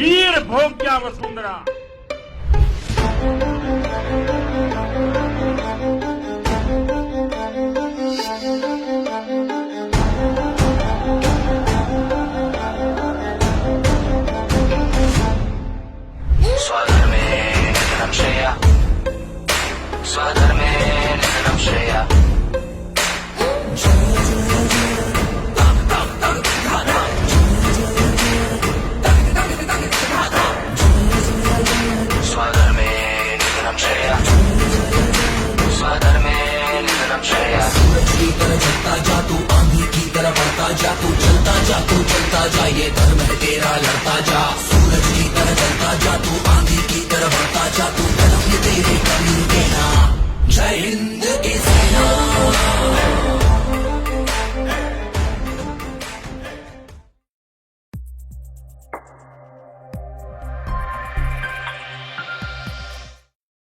वीर भोग्या वसुंधरा। स्वधर्मे निधनं श्रेया, स्वधर्मे निधनं श्रेया। स्वधर्मे निधनं श्रेया, स्वधर्मे निधनं श्रेया। सूरज की तरह चलता जा तू, आंधी की तरह बढ़ता जा तू, चलता जा तू, चलता जा, ये धर्म है तेरा, लड़ता जा।